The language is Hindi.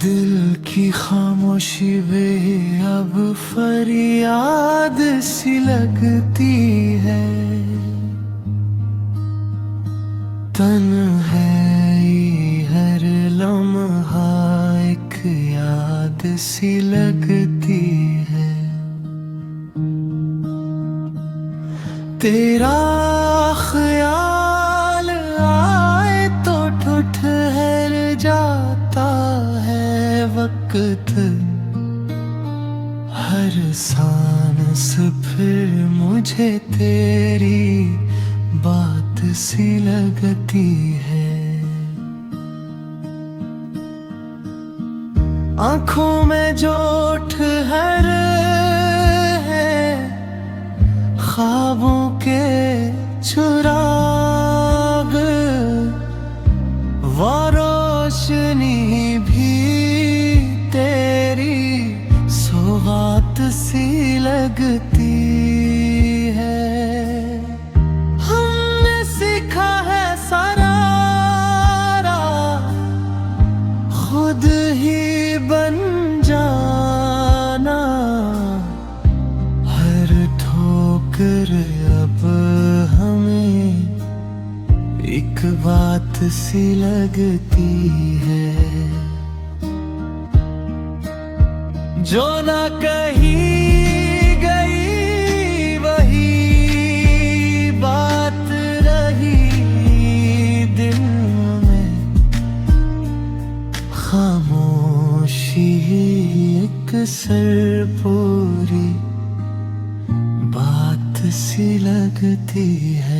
दिल की खामोशी भी अब फरियाद सी लगती है। तन्हाई हर लम्हा एक याद सी लगती है। तेरा ख्याल आए तो ठुठहर जाता है वक्त। हर सांस फिर मुझे तेरी बात सी लगती है। आंखों में जो ठहर है, ख्वाबों के चिराग, वो रोशनी भी तेरी सौगात सी लगती है। हमने सीखा है सरारा, खुद ही बन जाना। हर ठोकर अब हमें एक बात सी लगती है। जो ना कही गई वही बात रही दिल में। खामोशी एक सर पूरी बात सी लगती है।